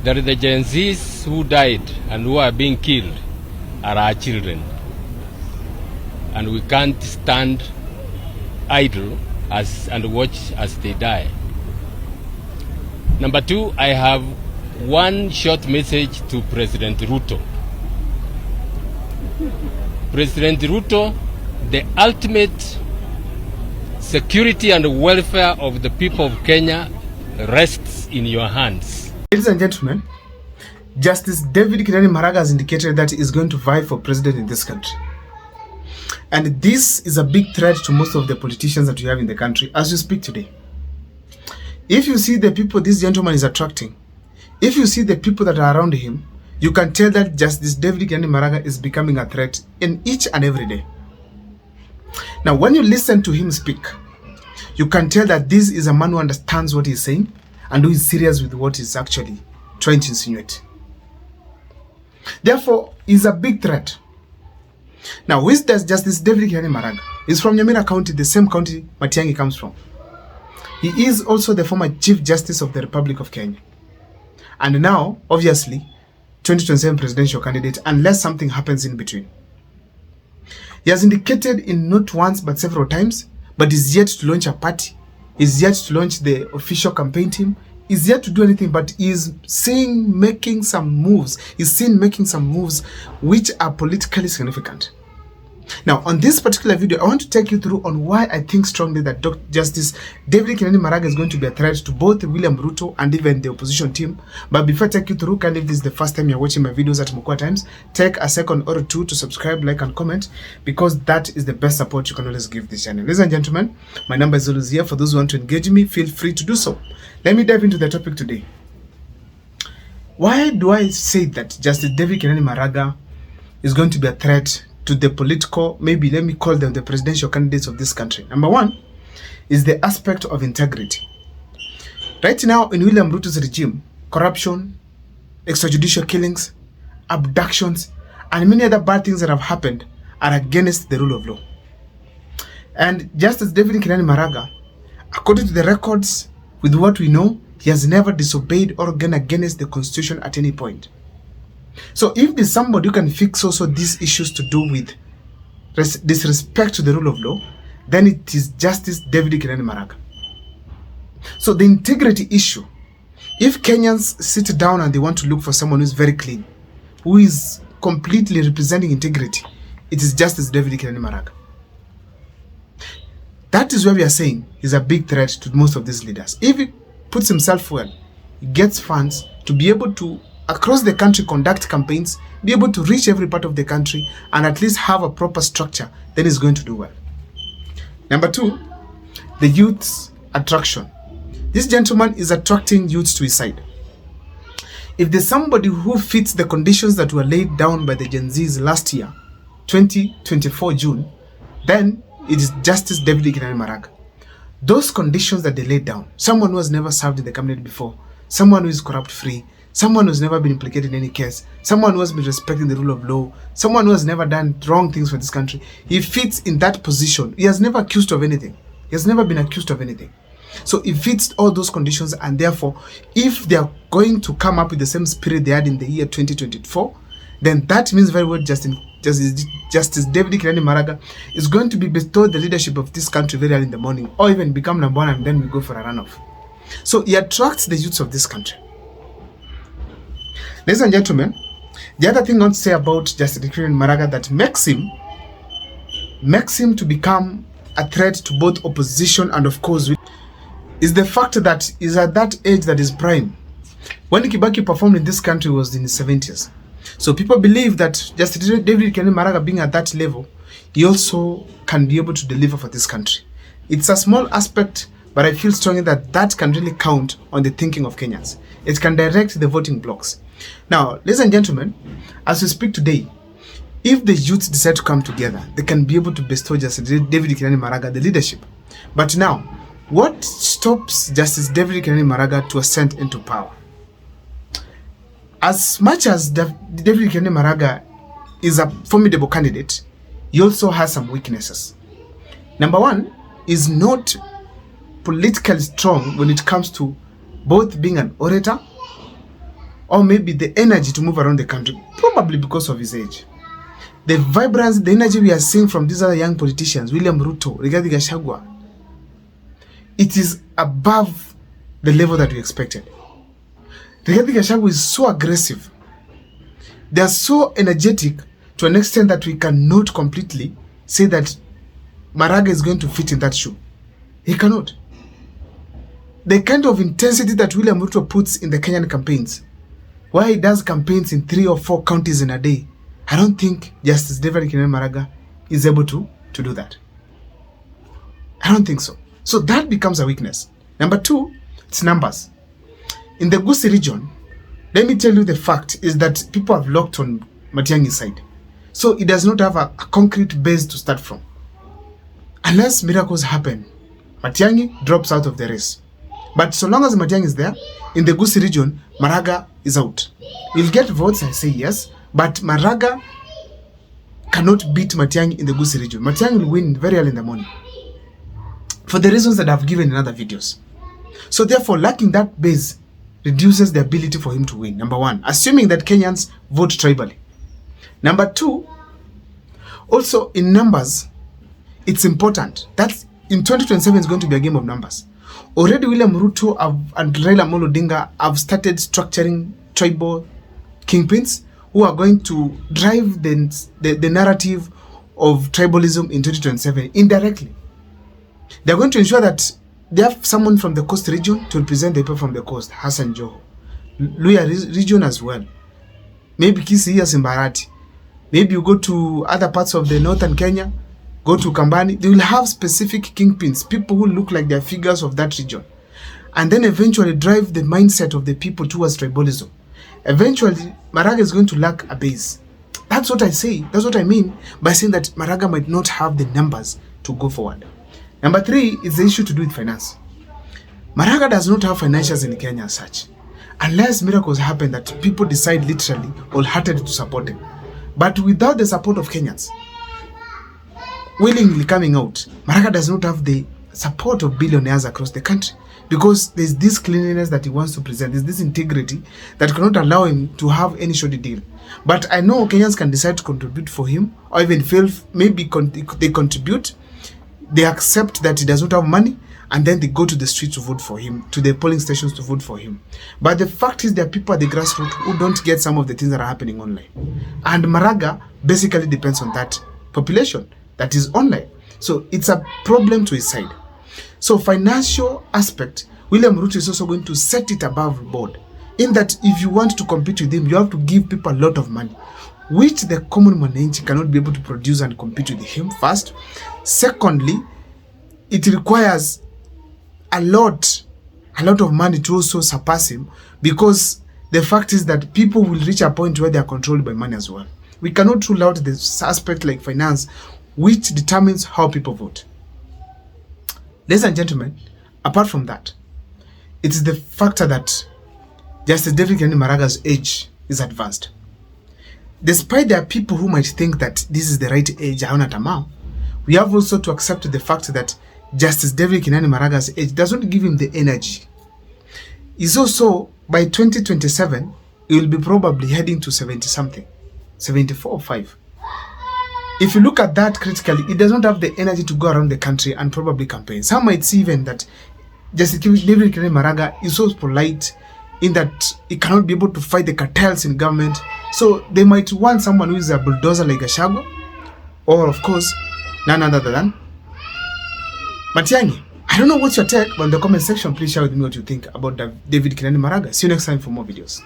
that the Gen Zs who died and who are being killed are our children. And we can't stand idle and watch as they die. Number two, I have one short message to President Ruto. President Ruto, the ultimate security and welfare of the people of Kenya rests in your hands. Ladies and gentlemen, Justice David Maraga has indicated that he is going to vie for president in this country. And this is a big threat to most of the politicians that we have in the country as we speak today. If you see the people this gentleman is attracting, if you see the people that are around him, you can tell that Justice David Maraga is becoming a threat in each and every day. Now, when you listen to him speak, you can tell that this is a man who understands what he's saying and who is serious with what he's actually trying to insinuate. Therefore, he's a big threat. Now, who is Justice David Maraga? He's from Nyamira County, the same county Matiang'i comes from. He is also the former Chief Justice of the Republic of Kenya. And now, obviously, 2027 presidential candidate, unless something happens in between. He has indicated in not once but several times, but is yet to launch a party, is yet to launch the official campaign team, is yet to do anything, but is seen making some moves. He's seen making some moves which are politically significant. Now, on this particular video, I want to take you through on why I think strongly that Justice David Maraga is going to be a threat to both William Ruto and even the opposition team. But before I take you through, kindly if this is the first time you're watching my videos at Mukwa Times, take a second or two to subscribe, like, and comment, because that is the best support you can always give this channel. Ladies and gentlemen, my number is always here. For those who want to engage me, feel free to do so. Let me dive into the topic today. Why do I say that Justice David Maraga is going to be a threat to the political, maybe let me call them the presidential candidates of this country? Number one is the aspect of integrity. Right now in William Ruto's regime, corruption, extrajudicial killings, abductions, and many other bad things that have happened are against the rule of law. And Justice David Maraga, according to the records, with what we know, he has never disobeyed or gone against the constitution at any point. So if there's somebody who can fix also these issues to do with disrespect to the rule of law, then it is Justice David Maraga. So the integrity issue, if Kenyans sit down and they want to look for someone who is very clean, who is completely representing integrity, it is Justice David Maraga. That is why we are saying he's a big threat to most of these leaders. If he puts himself well, he gets funds to be able to across the country conduct campaigns, be able to reach every part of the country and at least have a proper structure, then he's going to do well. Number two, the youth's attraction. This gentleman is attracting youths to his side. If there's somebody who fits the conditions that were laid down by the Gen Zs last year, 2024 June, then it is Justice David Maraga. Those conditions that they laid down, someone who has never served in the cabinet before, someone who is corrupt-free, someone who has never been implicated in any case, someone who has been respecting the rule of law, someone who has never done wrong things for this country, he fits in that position. He has never accused of anything. He has never been accused of anything. So he fits all those conditions, and therefore, if they are going to come up with the same spirit they had in the year 2024, then that means very well Justice David Maraga is going to be bestowed the leadership of this country very early in the morning, or even become number one, and then we go for a runoff. So he attracts the youths of this country. Ladies and gentlemen, the other thing I want to say about Justice David Maraga that makes him to become a threat to both opposition and of course is the fact that he's at that age that is prime. When Kibaki performed in this country was in his 70s. So people believe that Justice David Maraga being at that level, he also can be able to deliver for this country. It's a small aspect, but I feel strongly that that can really count on the thinking of Kenyans. It can direct the voting blocks. Now, ladies and gentlemen, as we speak today, if the youths decide to come together, they can be able to bestow Justice David Maraga the leadership. But now, what stops Justice David Maraga to ascend into power? As much as David Maraga is a formidable candidate, he also has some weaknesses. Number one, is not politically strong when it comes to both being an orator, or maybe the energy to move around the country, probably because of his age. The vibrance, the energy we are seeing from these other young politicians, William Ruto, Rigathi Gachagua, it is above the level that we expected. Rigathi Gachagua is so aggressive. They are so energetic to an extent that we cannot completely say that Maraga is going to fit in that shoe. He cannot. The kind of intensity that William Ruto puts in the Kenyan campaigns, why he does campaigns in 3 or 4 counties in a day, I don't think Justice David Kinani Maraga is able to do that. I don't think so. So that becomes a weakness. Number 2, it's numbers. In the Gusii region, let me tell you the fact is that people have locked on Matiang'i's side. So it does not have a concrete base to start from. Unless miracles happen, Matiang'i drops out of the race. But so long as Matiang'i is there, in the Gusii region, Maraga is out. He'll get votes, I say yes, but Maraga cannot beat Matiang'i in the Gusii region. Matiang'i will win very early in the morning, for the reasons that I've given in other videos. So therefore, lacking that base reduces the ability for him to win. Number 1, assuming that Kenyans vote tribally. Number 2, also in numbers, it's important that in 2027 is going to be a game of numbers. Already William Ruto and Raila Amolo Odinga have started structuring tribal kingpins who are going to drive the narrative of tribalism in 2027 indirectly. They're going to ensure that they have someone from the coast region to represent the people from the coast, Hassan Joho. Luya region as well. Maybe Kisii, Simbarati. Maybe you go to other parts of the northern Kenya, go to Kambani. They will have specific kingpins, people who look like they're figures of that region. And then eventually drive the mindset of the people towards tribalism. Eventually, Maraga is going to lack a base. That's what I say. That's what I mean by saying that Maraga might not have the numbers to go forward. Number 3 is the issue to do with finance. Maraga does not have financials in Kenya as such, unless miracles happen that people decide literally wholeheartedly to support him. But without the support of Kenyans willingly coming out, Maraga does not have the support of billionaires across the country, because there's this cleanliness that he wants to present, there's this integrity that cannot allow him to have any shoddy deal. But I know Kenyans can decide to contribute for him, or even feel maybe they contribute, they accept that he does not have money, and then they go to the streets to vote for him, to the polling stations to vote for him. But the fact is there are people at the grassroots who don't get some of the things that are happening online. And Maraga basically depends on that population that is online. So it's a problem to his side. So financial aspect, William Ruto is also going to set it above board, in that if you want to compete with him, you have to give people a lot of money, which the common mwananchi cannot be able to produce and compete with him first. Secondly, it requires a lot of money to also surpass him, because the fact is that people will reach a point where they are controlled by money as well. We cannot rule out this aspect like finance, which determines how people vote. Ladies and gentlemen, apart from that, it is the factor that Justice David Kinani Maraga's age is advanced. Despite there are people who might think that this is the right age, we have also to accept the fact that Justice David Kinani Maraga's age doesn't give him the energy. He's also, by 2027, he will be probably heading to 70-something, 74 or 5. If you look at that critically, he does not have the energy to go around the country and probably campaign. Some might see even that Justice David Kinani Maraga is so polite in that he cannot be able to fight the cartels in government. So they might want someone who is a bulldozer like Gachagua, or of course, none other than Matiang'i. I don't know what's your take, but in the comment section, please share with me what you think about David Kinani Maraga. See you next time for more videos.